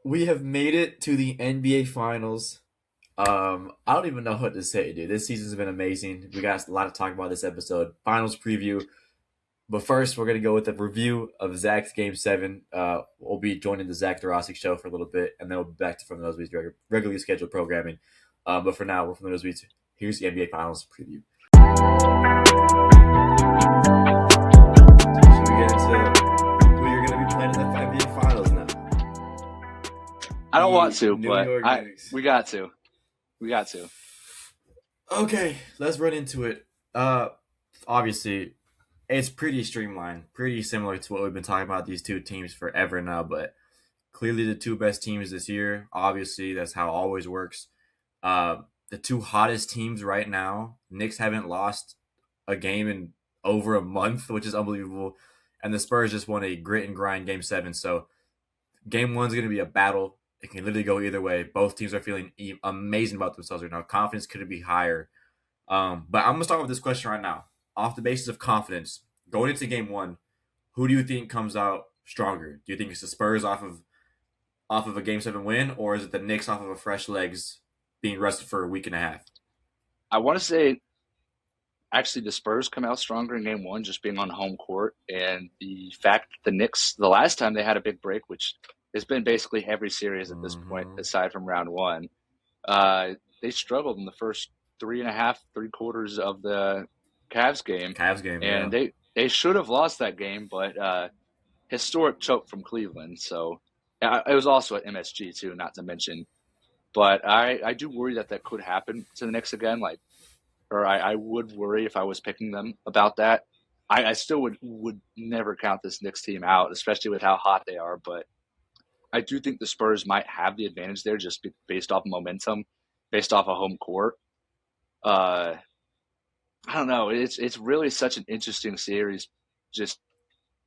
We have made it to the NBA Finals. I don't even know what to say, dude. This season's been amazing. We got a lot to talk about this episode. Finals preview. But first, we're gonna go with a review of Zach's Game Seven. We'll be joining the Zach Dorosic show for a little bit, and then we'll be back to from the Nosebleeds regularly scheduled programming. But for now, we're from the Nosebleeds. Here's the NBA Finals preview. Should we get into who you're gonna be playing in the NBA Finals now? I don't want The to, New but York Knicks. we got to. We got to. Okay, let's run into it. Obviously, it's pretty streamlined, pretty similar to what we've been talking about these two teams forever now, but clearly the two best teams this year. Obviously, that's how it always works. The two hottest teams right now, Knicks haven't lost a game in over a month, which is unbelievable. And the Spurs just won a grit and grind game seven. So game one's going to be a battle. It can literally go either way. Both teams are feeling amazing about themselves right now. Confidence couldn't be higher. But I'm going to start with this question right now. Off the basis of confidence, going into game one, who do you think comes out stronger? Do you think it's the Spurs off of a game seven win, or is it the Knicks off of a fresh legs being rested for a week and a half? I want to say actually the Spurs come out stronger in game one, just being on home court, and the fact that the Knicks, the last time they had a big break, which has been basically every series at this point, Mm-hmm. aside from round one, uh, they struggled in the first three and a half, three quarters of the Cavs game, Cavs game, and yeah. they should have lost that game, but historic choke from Cleveland. So it was also at MSG too, not to mention. But I do worry that could happen to the Knicks again. Like, or I would worry if I was picking them about that. I still would never count this Knicks team out, especially with how hot they are. But I do think the Spurs might have the advantage there, just based off momentum, based off a home court. Uh, I don't know. It's really such an interesting series. Just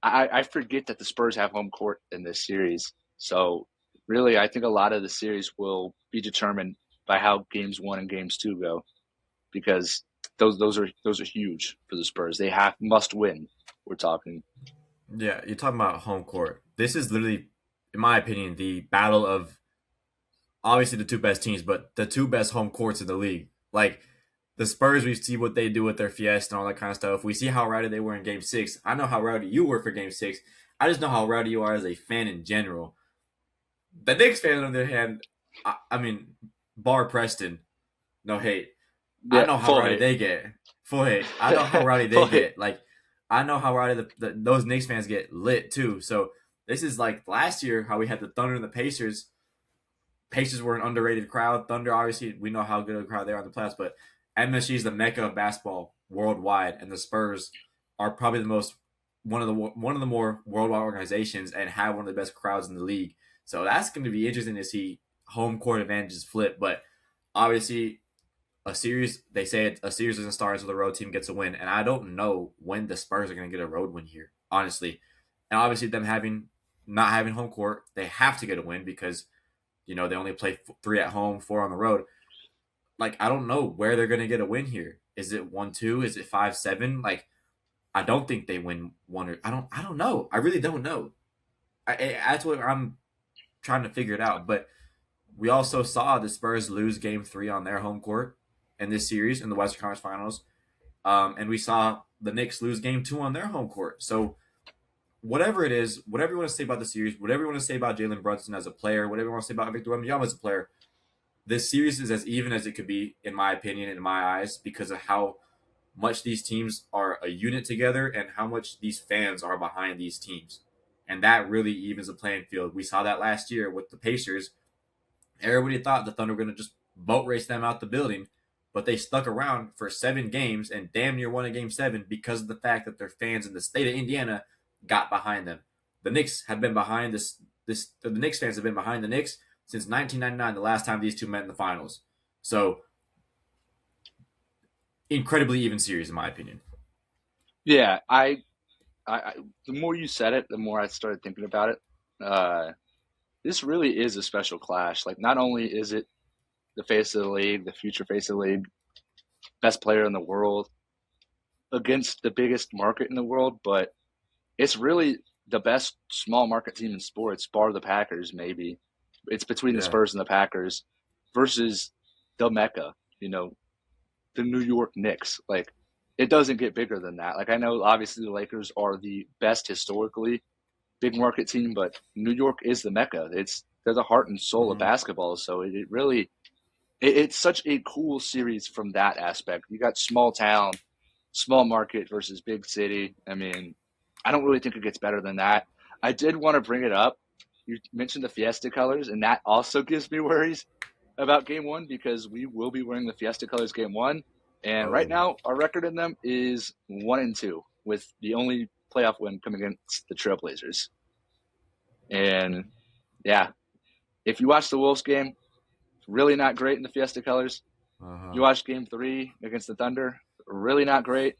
I forget that the Spurs have home court in this series. So really, I think a lot of the series will be determined by how games one and games two go, because those are huge for the Spurs. They have must win. We're talking. Yeah, you're talking about home court. This is literally, in my opinion, the battle of obviously the two best teams, but the two best home courts in the league. Like the Spurs, we see what they do with their Fiesta and all that kind of stuff. We see how rowdy they were in Game Six. I know how rowdy you were for Game Six. I just know how rowdy you are as a fan in general. The Knicks fan, on the other hand, I mean, bar Preston, no hate. I Yeah, know how full rowdy hate. they get. Full hate. I know how rowdy they Full hate. get. Like, I know how rowdy those Knicks fans get lit too. So this is like last year how we had the Thunder and the Pacers. Pacers were an underrated crowd. Thunder, obviously, we know how good of a crowd they are in the playoffs, but MSG is the mecca of basketball worldwide, and the Spurs are probably the most one of the more worldwide organizations and have one of the best crowds in the league. So that's going to be interesting to see home court advantages flip. But obviously, a series they say a series doesn't start until the road team gets a win, and I don't know when the Spurs are going to get a road win here, honestly. And obviously, them having not having home court, they have to get a win because they only play three at home, four on the road. Like I don't know where they're gonna get a win here. Is it 1-2? Is it 5-7? Like I don't think they win one or I don't know. I really don't know. That's what I'm trying to figure it out. But we also saw the Spurs lose Game Three on their home court in this series in the Western Conference Finals, and we saw the Knicks lose Game Two on their home court. So whatever it is, whatever you want to say about the series, whatever you want to say about Jalen Brunson as a player, whatever you want to say about Victor Wembanyama as a player, this series is as even as it could be, in my opinion, in my eyes, because of how much these teams are a unit together and how much these fans are behind these teams. And that really evens the playing field. We saw that last year with the Pacers. Everybody thought the Thunder were going to just boat race them out the building, but they stuck around for 7 games and damn near won a game seven because of the fact that their fans in the state of Indiana got behind them. The Knicks have been behind the Knicks fans have been behind the Knicks since 1999, the last time these two met in the finals. So incredibly even series, in my opinion. Yeah, I the more you said it, the more I started thinking about it. Uh, this really is a special clash. Like, not only is it the face of the league, the future face of the league, best player in the world against the biggest market in the world, but it's really the best small market team in sports, bar the Packers, maybe. It's between the Yeah. Spurs and the Packers versus the Mecca, you know, the New York Knicks. Like, it doesn't get bigger than that. Like, I know obviously the Lakers are the best historically big market team, but New York is the Mecca. They're the heart and soul of Hmm. basketball. So it really it's such a cool series from that aspect. You got small town, small market versus big city. I mean, I don't really think it gets better than that. I did want to bring it up. You mentioned the Fiesta colors, and that also gives me worries about game one because we will be wearing the Fiesta colors game one. And right Oh. now, our record in them is 1-2, with the only playoff win coming against the Trailblazers. And yeah, if you watch the Wolves game, really not great in the Fiesta colors. Uh You huh. watch game three against the Thunder, really not great.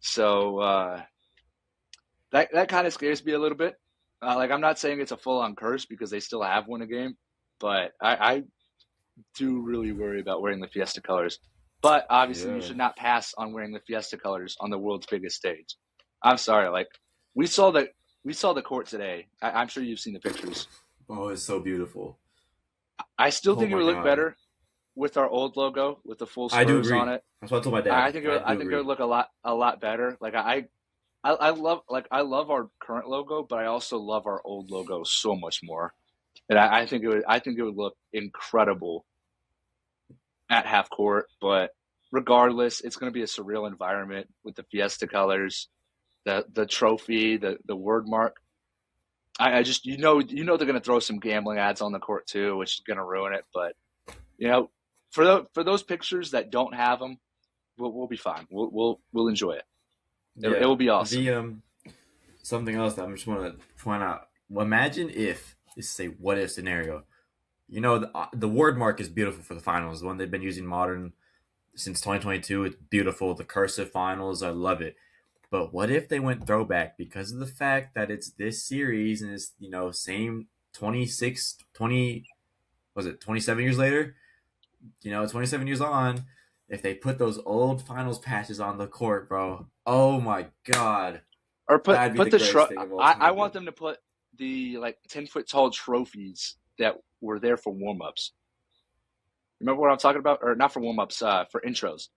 So that kind of scares me a little bit. Like, I'm not saying it's a full on curse because they still have won a game, but I do really worry about wearing the Fiesta colors. But obviously, you Yeah. should not pass on wearing the Fiesta colors on the world's biggest stage. I'm sorry, like we saw the we saw the court today. I'm sure you've seen the pictures. Oh, it's so beautiful. I still Oh think it my would look god. better with our old logo with the full I do Spurs on agree. it. That's what I told my dad. I I do think it would agree. look a lot better. Like I love our current logo, but I also love our old logo so much more. And I think it would look incredible at half court. But regardless, it's going to be a surreal environment with the Fiesta colors, the trophy, the word mark. I just they're going to throw some gambling ads on the court too, which is going to ruin it. But you know, for those pictures that don't have them, we'll be fine. We'll enjoy it. It Yeah. will be awesome. The something else that I just want to point out. Well, imagine if this is a what if scenario. You know, the word mark is beautiful for the finals. The one they've been using modern since 2022. It's beautiful. The cursive finals, I love it. But what if they went throwback because of the fact that it's this series and it's, same 26, 20, was it 27 years later? 27 years on. If they put those old finals patches on the court, bro, oh my God. Or That'd be put the greatest thing of all I time, want bro. them to put the like 10 foot tall trophies that were there for warm ups. Remember what I'm talking about? Or not for warm ups, for intros.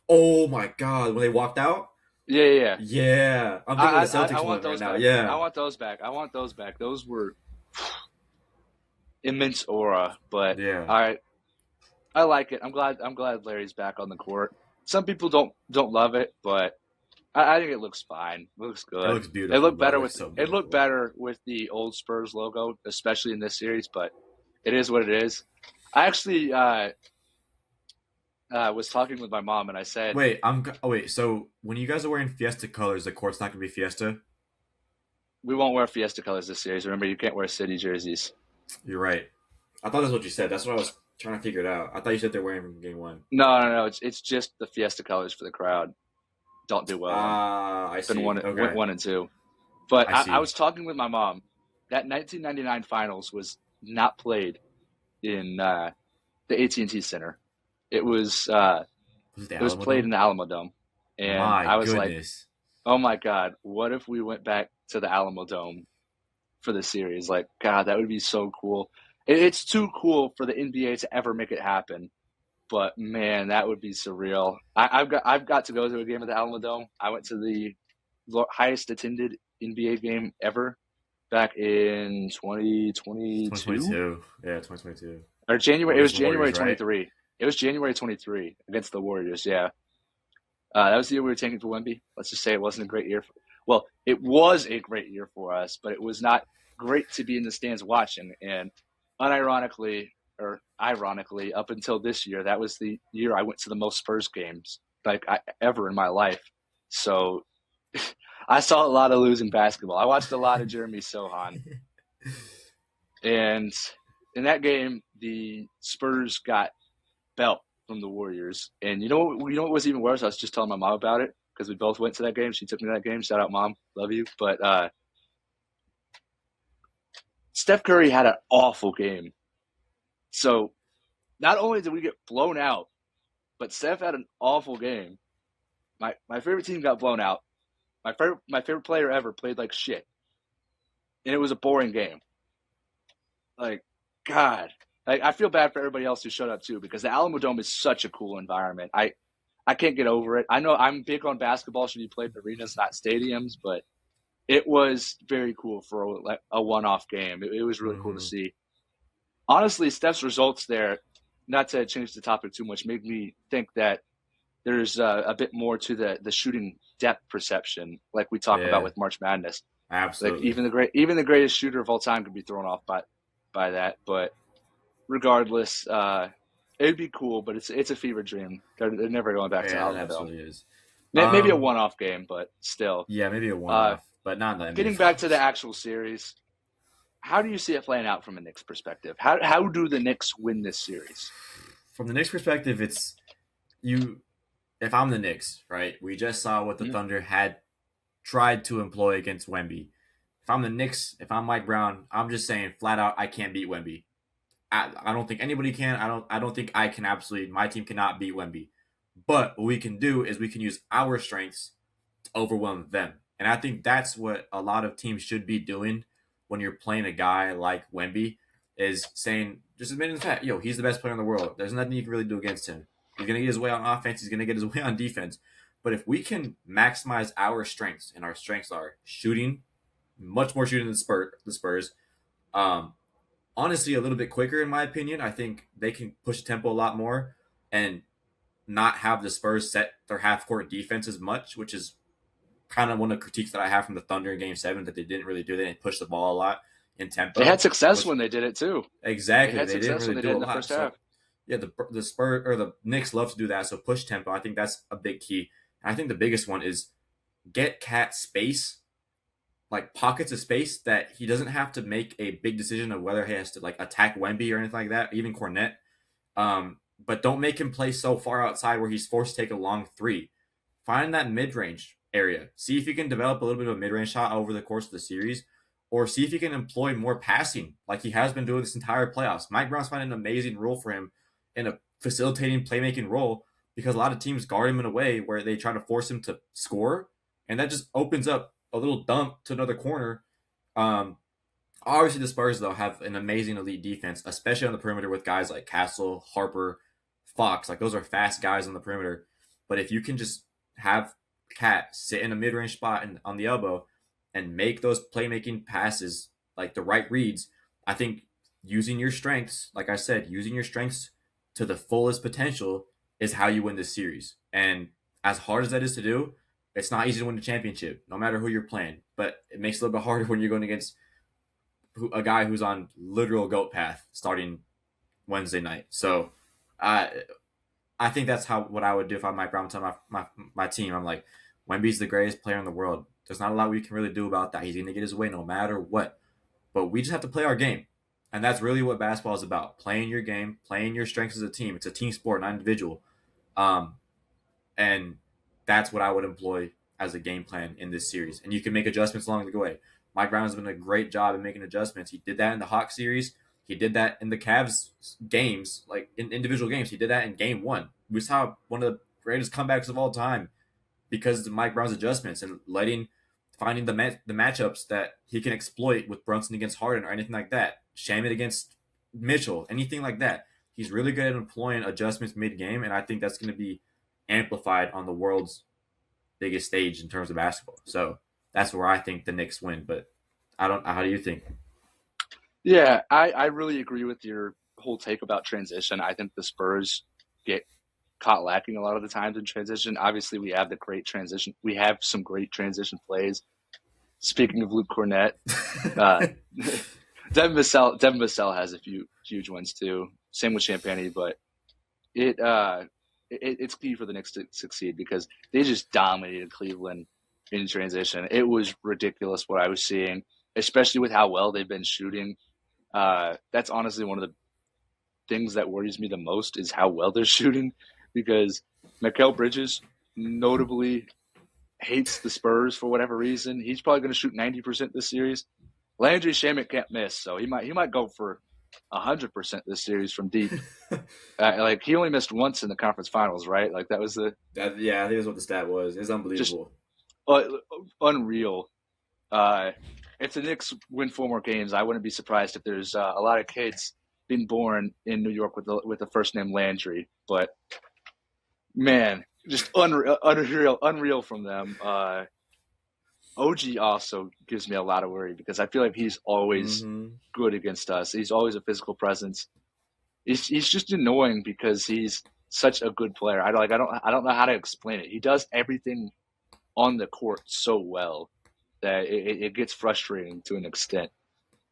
Oh my God. When they walked out? Yeah. Yeah. I'm thinking of the I Celtics want one right those now. back. I Yeah. want those back. I want those back. Those were immense aura. But Yeah. I like it. I'm glad Larry's back on the court. Some people don't love it, but I think it looks fine. It looks It good. looks beautiful, bro. It looks so It looked beautiful. better with the old Spurs logo, especially in this series. But it is what it is. I actually was talking with my mom, and I said Wait. So when you guys are wearing Fiesta colors, the court's not gonna be Fiesta. we won't wear Fiesta colors this series. Remember, you can't wear city jerseys. You're right. I thought that's what you said. That's what I was trying to figure it out. I thought you said they're wearing from game one. No. It's just the Fiesta colors for the crowd. Don't do well in. I Been see. went Okay, 1-2. But I I see. was talking with my mom. That 1999 finals was not played in the AT&T Center. It was uh, Was it the it was Alamo played in Dome? the Alamo Dome, and My I was like, goodness. "Oh my God, what if we went back to the Alamo Dome for the series? Like, God, that would be so cool. It's too cool for the NBA to ever make it happen, but man, that would be surreal. I've got to go to a game at the Alamo Dome. I went to the highest attended NBA game ever back in 2022 2022. Yeah, 2022. or January. It was Warriors, Warriors, January right? 23. It was January 23 against the Warriors. Yeah, that was the year we were taking to Wemby. Let's just say it wasn't a great year. Well, it was a great year for us, but it was not great to be in the stands watching. And unironically, or ironically, up until this year, that was the year I went to the most Spurs games ever in my life. So I saw a lot of losing basketball. I watched a lot of Jeremy Sohan, and in that game, the Spurs got belt from the Warriors. And you know what was even worse? I was just telling my mom about it because we both went to that game. She took me to that game. Shout out, mom, love you. But Steph Curry had an awful game. So not only did we get blown out, but Steph had an awful game. My favorite team got blown out. My favorite player ever played like shit, and it was a boring game. like, God, I feel bad for everybody else who showed up too because the Alamo Dome is such a cool environment. I can't get over it. I know I'm big on basketball should be played in arenas, not stadiums, but it was very cool for a one-off game. It was really cool to Mm-hmm. see. Honestly, Steph's results there, not to change the topic too much, made me think that there's a bit more to the shooting depth perception, like we talk about Yeah, with March Madness. Like absolutely. even the greatest shooter of all time could be thrown off by that. But regardless, it'd be cool. But it's a fever dream. They're never going back to Yeah, it Alamo Dome. absolutely is. Maybe a Um, one-off game, but still. yeah, maybe a Uh, one-off, but not in the NBA Getting back to the Finals. actual series, how do you see it playing out from a Knicks perspective? How do the Knicks win this series? From the Knicks' perspective, it's you. If I'm the Knicks, right? We just saw what the Mhm. Thunder had tried to employ against Wemby. If I'm the Knicks, if I'm Mike Brown, I'm just saying flat out, I can't beat Wemby. I don't think anybody can. I don't think I can absolutely. My team cannot beat Wemby. But what we can do is we can use our strengths to overwhelm them. And I think that's what a lot of teams should be doing when you're playing a guy like Wemby, is saying, just admitting the fact, he's the best player in the world. There's nothing you can really do against him. He's going to get his way on offense. He's going to get his way on defense. But if we can maximize our strengths, and our strengths are shooting, much more shooting than the Spurs, um, honestly, a little bit quicker, in my opinion. I think they can push the tempo a lot more and not have the Spurs set their half court defense as much, which is kind of one of the critiques that I have from the Thunder in Game 7, that they didn't really do. They didn't push the ball a lot in They had tempo, success which when they did it too. They exactly had they didn't success when really they did do it a in the lot. first So half. yeah, the Spurs or the Knicks love to do that. So push tempo. I think that's a big key. And I think the biggest one is get Cat space, like pockets of space that he doesn't have to make a big decision of whether he has to like attack Wemby or anything like that, even Cornette. But don't make him play so far outside where he's forced to take a long three. Find that mid range area. See if you can develop a little bit of a mid range shot over the course of the series, or see if you can employ more passing like he has been doing this entire playoffs. Mike Brown's finding an amazing role for him in a facilitating playmaking role, because a lot of teams guard him in a way where they try to force him to score, and that just opens up a little dump to another corner. Um, Obviously, the Spurs though have an amazing elite defense, especially on the perimeter with guys like Castle, Harper, Fox. Like those are fast guys on the perimeter. But if you can just have Cat sit in a mid-range spot and on the elbow and make those playmaking passes, like the right reads, I think using your strengths, like I said, using your strengths to the fullest potential is how you win this series. And as hard as that is to do, it's not easy to win the championship, no matter who you're playing. But it makes it a little bit harder when you're going against a guy who's on literal goat path starting Wednesday night. So I think that's how what I would do if I'm Mike Brown. Tell my team, I'm like, Wemby's the greatest player in the world. There's not a lot we can really do about that. He's going to get his way no matter what. But we just have to play our game. And that's really what basketball is about. Playing your game, playing your strengths as a team. It's a team sport, not individual. Um, and that's what I would employ as a game plan in this series. And you can make adjustments along the way. Mike Brown has been a great job in making adjustments. He did that in the Hawks series. He did that in the Cavs games, like in individual games. He did that in game one. We saw one of the greatest comebacks of all time because of Mike Brown's adjustments and finding the matchups that he can exploit with Brunson against Harden or anything like that. Shamet against Mitchell, anything like that. He's really good at employing adjustments mid game, and I think that's going to be amplified on the world's biggest stage in terms of basketball. So that's where I think the Knicks win. But I don't. How do you think? Yeah, I really agree with your whole take about transition. I think the Spurs get caught lacking a lot of the times in transition. Obviously, we have the great transition. We have some great transition plays. Speaking of Luke Cornett, uh, Devin Vassell has a few huge ones too. Same with Champagny, but it, uh, it's key for the Knicks to succeed because they just dominated Cleveland in transition. It was ridiculous what I was seeing, especially with how well they've been shooting. That's honestly one of the things that worries me the most is how well they're shooting because Mikal Bridges notably hates the Spurs for whatever reason. He's probably going to shoot 90% this series. Landry Shamet can't miss, so he might go for 100% this series from deep. Like he only missed once in the conference finals, right? Like that was the Yeah, I think that's what the stat was. It's just unbelievable. uh, unreal. Uh, if the Knicks win 4 more games, I wouldn't be surprised if there's a lot of kids being born in New York with the first name Landry. But man, just unreal from them. OG also gives me a lot of worry because I feel like he's always Mm-hmm. good against us. He's always a physical presence. He's just annoying because he's such a good player. I don't know how to explain it. He does everything on the court so well that it gets frustrating to an extent.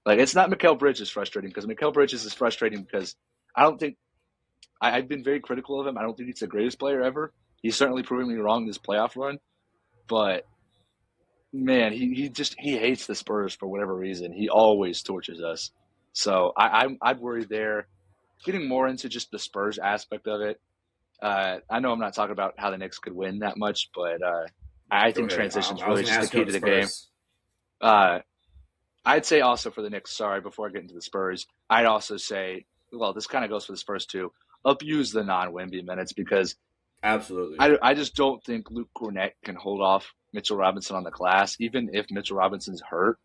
Like it's not Mikal Bridges frustrating because Mikal Bridges is frustrating because I don't think I've been very critical of him. I don't think he's the greatest player ever. He's certainly proving me wrong this playoff run, but man, he hates the Spurs for whatever reason. He always torches us. So I'd worry there. Getting more into just the Spurs aspect of it. I know I'm not talking about how the Knicks could win that much, but I Go think ahead. transition is I was really going to just the ask you key about to the the game. Spurs. Uh, I'd say also for the Knicks, sorry, before I get into the Spurs, I'd also say, well, this kind of goes for the Spurs too, abuse the non-Wemby minutes because Absolutely. I just don't think Luke Cornett can hold off Mitchell Robinson on the glass. Even if Mitchell Robinson's hurt,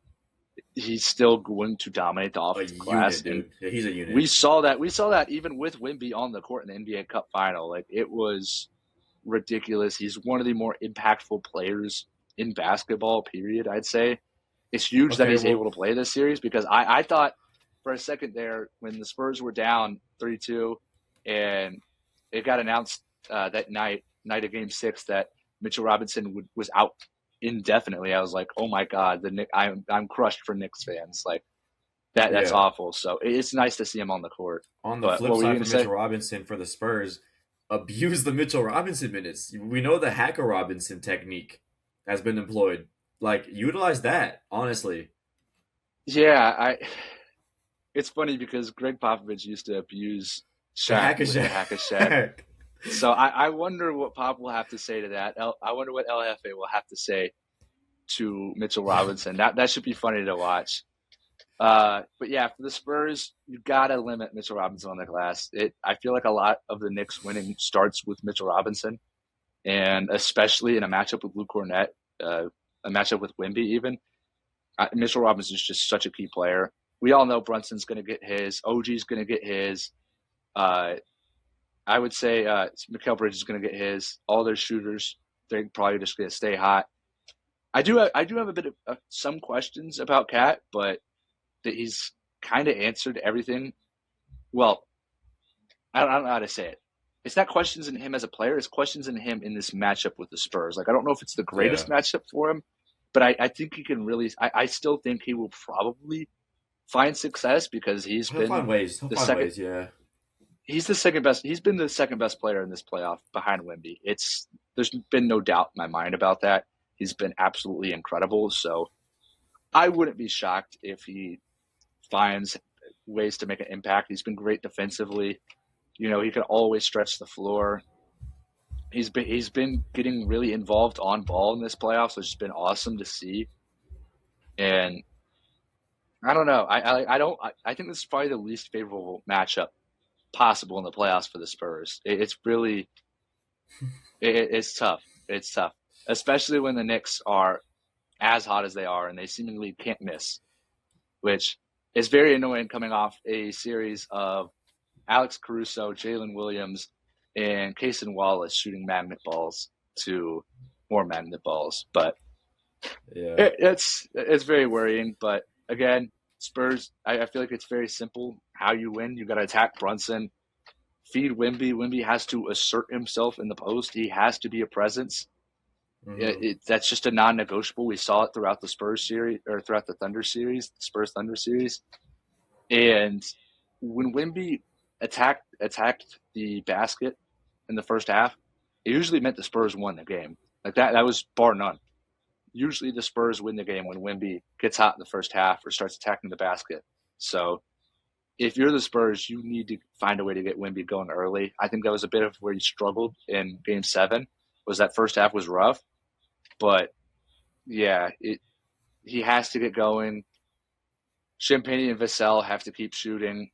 he's still going to dominate the A offensive glass. unit, And dude. Yeah, he's a we unit. saw that. We saw that even with Wemby on the court in the NBA Cup final. Like it was ridiculous. He's one of the more impactful players in basketball, period, I'd say. It's huge that Okay, he's well, able to play this series because I thought for a second there when the Spurs were down 3-2 and it got announced that night of Game 6, that Mitchell Robinson was out indefinitely. I was like, oh my God, I'm crushed for Knicks fans. Like that's yeah. awful. So it's nice to see him on the court. On the But flip what were you side going for to say? Mitchell Robinson for the Spurs, abuse the Mitchell Robinson minutes. We know the Hacker Robinson technique has been employed. Like, utilize that, honestly. Yeah, I. It's funny because Greg Popovich used to abuse The Shaq Hacker with the hack a Shaq. Shack. So I wonder what Pop will have to say to that. I wonder what LFA will have to say to Mitchell Robinson. That should be funny to watch. But yeah, for the Spurs, you gotta limit Mitchell Robinson on the glass. I feel like a lot of the Knicks winning starts with Mitchell Robinson, and especially in a matchup with Luke Cornett, a matchup with Wimby even. Mitchell Robinson is just such a key player. We all know Brunson's going to get his. OG's going to get his. Uh, I would say Mikal Bridges is going to get his. All their shooters, they're probably just going to stay hot. I do have a bit of some questions about Cat, but that he's kind of answered everything. Well, I don't know how to say it. It's not questions in him as a player. It's questions in him in this matchup with the Spurs. Like I don't know if it's the greatest Yeah. matchup for him, but I think he can really. I still think he will probably find success because he's He'll been find ways. He'll the find second. ways, yeah. He's the second best. He's been the second best player in this playoff behind Wemby. There's been no doubt in my mind about that. He's been absolutely incredible. So I wouldn't be shocked if he finds ways to make an impact. He's been great defensively. You know, he can always stretch the floor. He's been getting really involved on ball in this playoffs, which has been awesome to see. And I don't know. I think this is probably the least favorable matchup possible in the playoffs for the Spurs. It's really it's tough. It's tough, especially when the Knicks are as hot as they are and they seemingly can't miss, which is very annoying coming off a series of Alex Caruso, Jalen Williams, and Cason Wallace shooting magnet balls to more magnet balls. But Yeah. it's very worrying. But again, Spurs, I feel like it's very simple how you win. You got to attack Brunson, feed Wimby. Wimby has to assert himself in the post. He has to be a presence. Mm-hmm. That's just a non-negotiable. We saw it throughout the Spurs series or throughout the Thunder series, Spurs Thunder series. And when Wimby attacked the basket in the first half, it usually meant the Spurs won the game. Like that was bar none. Usually the Spurs win the game when Wimby gets hot in the first half or starts attacking the basket. So if you're the Spurs, you need to find a way to get Wimby going early. I think that was a bit of where he struggled in Game 7. Was that first half was rough, but yeah, he has to get going. Champagne and Vassell have to keep shooting.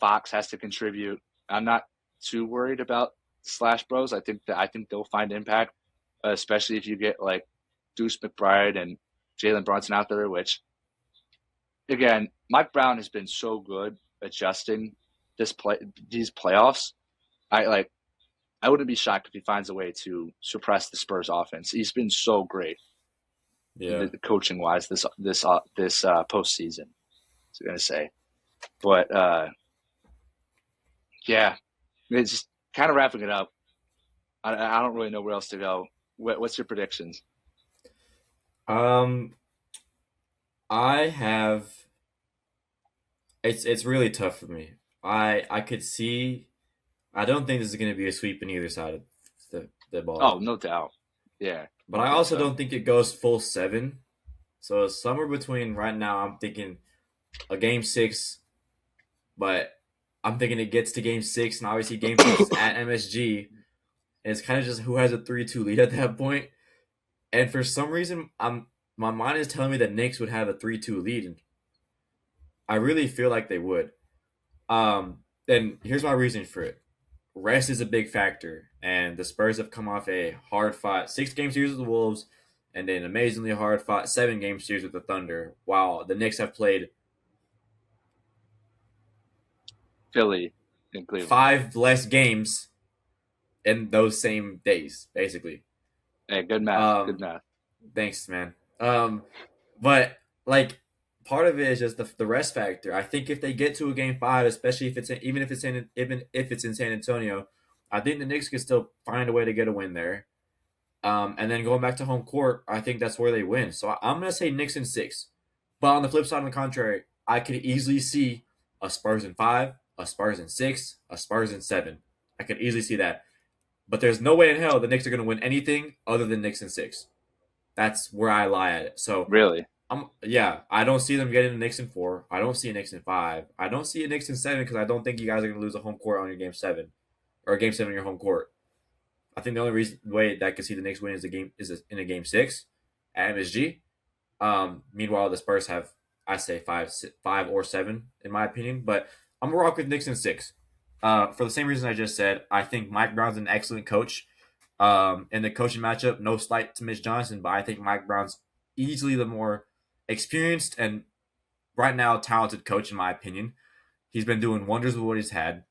Fox has to contribute. I'm not too worried about Slash Bros. I think they'll find impact, especially if you get like Deuce McBride and Jalen Brunson out there, which again, Mike Brown has been so good adjusting these playoffs. I like I wouldn't be shocked if he finds a way to suppress the Spurs offense. He's been so great, Yeah. coaching wise this postseason. I was gonna say, but yeah, it's just kind of wrapping it up. I don't really know where else to go. What's your predictions? Um, I have. It's really tough for me. I could see. I don't think this is going to be a sweep in either side of the Oh, ball, no doubt. Yeah, but don't I think also so. don't think it goes full seven. So somewhere between right now, I'm thinking a game six, but I'm thinking it gets to game six, and obviously game six is at MSG, and it's kind of just who has a 3-2 lead at that point. And for some reason, my mind is telling me that Knicks would have a 3-2 lead, and I really feel like they would. And here's my reason for it. Rest is a big factor, and the Spurs have come off a hard fought 6 game series with the Wolves, and an amazingly hard fought 7 game series with the Thunder. While the Knicks have played Philly and Cleveland. 5 less games in those same days, basically. Hey, good math. Good Um, math. Thanks, man. But like part of it is just the rest factor. I think if they get to a game five, especially if it's in, even if it's in San Antonio, I think the Knicks can still find a way to get a win there. And then going back to home court, I think that's where they win. So I'm gonna say Knicks in 6. But on the flip side, on the contrary, I could easily see a Spurs in 5, a Spurs in 6, a Spurs in 7. I could easily see that. But there's no way in hell the Knicks are gonna win anything other than Knicks in 6. That's where I lie at it. So Really? I don't see them getting a Knicks in 4. I don't see a Knicks in 5. I don't see a Knicks in 7 because I don't think you guys are gonna lose a home court on your game 7 or a game 7 in your home court. I think the only way that I could see the Knicks win is in a game 6 at MSG. Meanwhile, the Spurs have I say 5 or 7 in my opinion, but I'm gonna rock with Knicks in 6. For the same reason I just said, I think Mike Brown's an excellent coach. In the coaching matchup, no slight to Mitch Johnson, but I think Mike Brown's easily the more experienced and right now talented coach in my opinion. He's been doing wonders with what he's had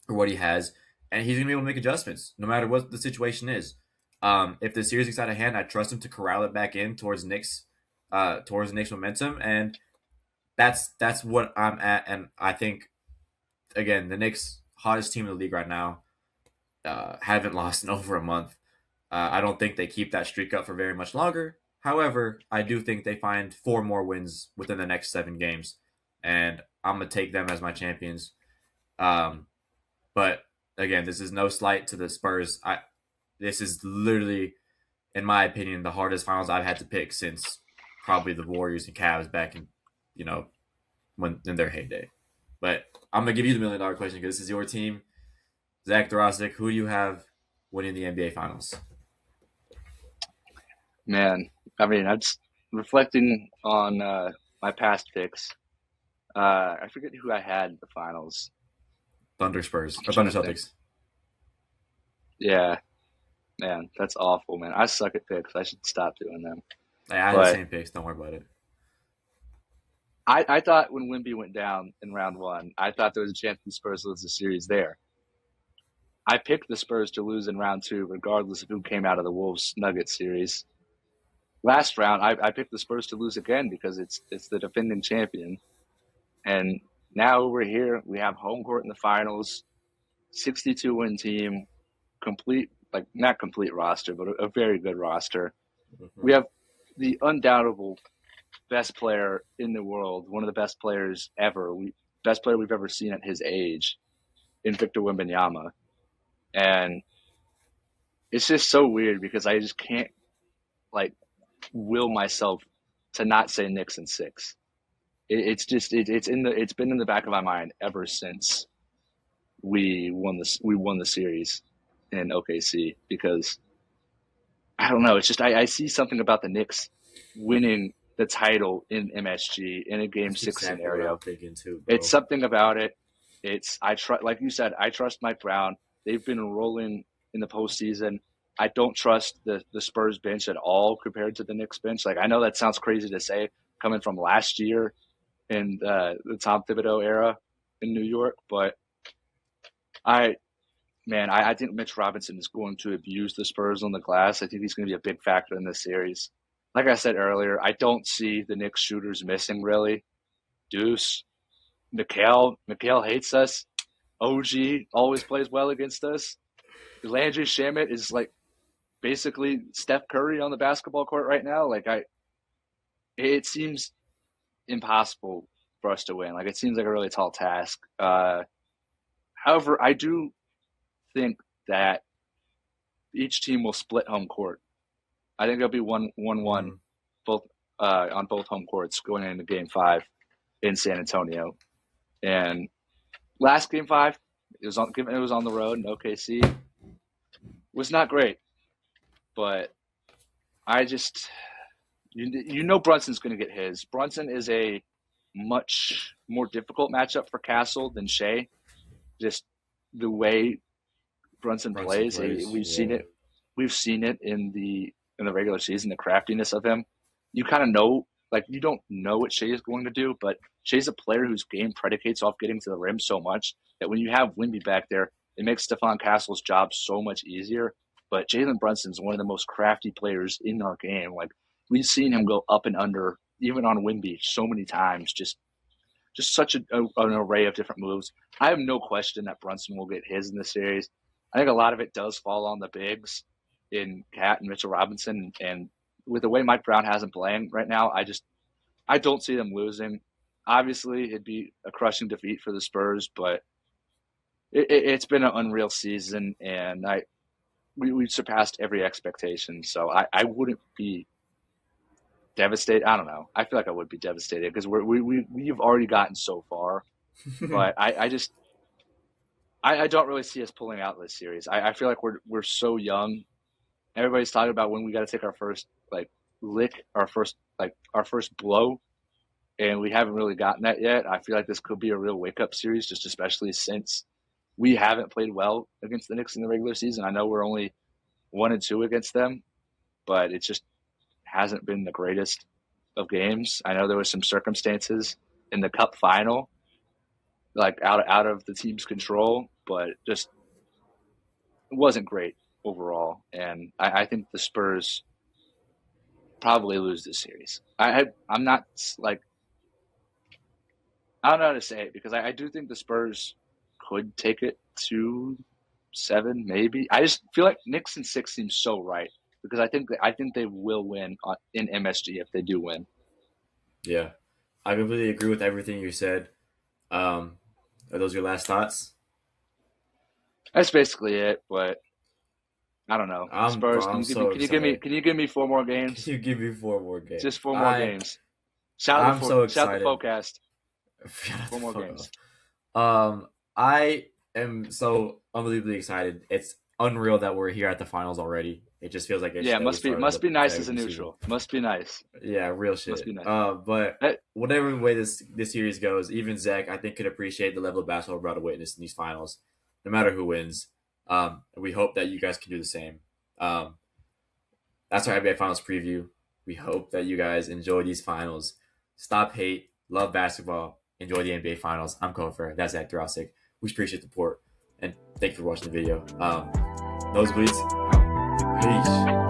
or what he has, and he's gonna be able to make adjustments no matter what the situation is. If the series gets out of hand, I trust him to corral it back in towards the Knicks momentum, and that's what I'm at. And I think again, the Knicks hottest team in the league right now haven't lost in over a month. I don't think they keep that streak up for very much longer. However, I do think they find 4 more wins within the next 7 games, and I'm gonna take them as my champions. Um, but again, this is no slight to the Spurs. This is literally, in my opinion, the hardest finals I've had to pick since probably the Warriors and Cavs back in, you know, when in their heyday. But I'm gonna give you the $1 million question because this is your team, Zach Dorosic. Who do you have winning the NBA Finals? Man, I mean, I'm just reflecting on my past picks. I forget who I had in the finals. Thunder Spurs I'm or trying Thunder to think. Celtics? Yeah, man, that's awful, man. I suck at picks. I should stop doing them. I had the But same picks. Don't worry about it. I thought when Wimby went down in round one, I thought there was a chance the Spurs lose the series there. I picked the Spurs to lose in round two, regardless of who came out of the Wolves Nuggets series. Last round, I picked the Spurs to lose again because it's the defending champion. And now we're here. We have home court in the finals, 62 win team, complete, like not complete roster, but a very good roster. Mm-hmm. We have the undoubtable best player in the world, one of the best players ever, best player we've ever seen at his age, in Victor Wembanyama. And it's just so weird because I just can't like will myself to not say Knicks in 6. It's just it's been in the back of my mind ever since we won the series in OKC because I don't know. It's just I see something about the Knicks winning the title in MSG in a Game That's 6 exactly what I'm scenario. thinking too, It's bro. something about it. It's I trust, like you said, I trust Mike Brown. They've been rolling in the postseason. I don't trust the Spurs bench at all compared to the Knicks bench. Like I know that sounds crazy to say coming from last year in the Tom Thibodeau era in New York, but I I think Mitch Robinson is going to abuse the Spurs on the glass. I think he's going to be a big factor in this series. Like I said earlier, I don't see the Knicks shooters missing really. Deuce, Mikhail hates us. OG always plays well against us. Landry Shamet is like basically Steph Curry on the basketball court right now. It seems impossible for us to win. Like it seems like a really tall task. However, I do think that each team will split home court. I think it'll be 1-1 Mm. both on both home courts going into Game 5 in San Antonio. And last Game 5, it was on the road in OKC. Was not great, but I just you know Brunson's going to get his. Brunson is a much more difficult matchup for Castle than Shea. Just the way Brunson Brunson plays, plays, we've seen yeah. it. We've seen it in the regular season, the craftiness of him. You kind of know, like you don't know what Shea is going to do, but Shea's a player whose game predicates off getting to the rim so much that when you have Wimby back there, it makes Stephon Castle's job so much easier. But Jalen Brunson's one of the most crafty players in our game. Like we've seen him go up and under, even on Wimby, so many times. Just such an array of different moves. I have no question that Brunson will get his in the series. I think a lot of it does fall on the bigs in Cat and Mitchell Robinson. And with the way Mike Brown has him playing right now, I don't see them losing. Obviously, it'd be a crushing defeat for the Spurs, but it's been an unreal season, and we've surpassed every expectation. So I wouldn't be devastated. I don't know. I feel like I would be devastated because we've already gotten so far, but I don't really see us pulling out this series. I feel like we're so young. Everybody's talking about when we got to take our first like lick, our first blow, and we haven't really gotten that yet. I feel like this could be a real wake up series, just especially since we haven't played well against the Knicks in the regular season. I know we're only 1-2 against them, but it just hasn't been the greatest of games. I know there was some circumstances in the Cup final, like out of the team's control, but just it wasn't great overall. And I think the Spurs probably lose this series. I'm not like I don't know how to say it because I do think the Spurs could take it to 7, maybe. I just feel like Knicks in 6 seems so right because I think they will win in MSG if they do win. Yeah. I completely agree with everything you said. Are those your last thoughts? That's basically it. But I don't know. Bro, Spurs, I'm so excited. can you give me 4 more Can games? you give me 4 more games? Just 4 more games. I'm so Shout the excited. forecast. Shut the 4 more fuck up. games. I am so unbelievably excited. It's unreal that we're here at the finals already. It just feels like Yeah, yesterday we started must be the nice as a regular season. neutral. Must be nice. Yeah, real Must shit. be nice. But Hey, whatever way this series goes, even Zach, I think, could appreciate the level of basketball we're about to witness in these finals, no matter who wins. And we hope that you guys can do the same. Um, that's our NBA Finals preview. We hope that you guys enjoy these finals. Stop hate, love basketball, enjoy the NBA Finals. I'm Kofer. That's Zach Durasic. We appreciate the support, and thank you for watching the video. Nosebleeds, peace.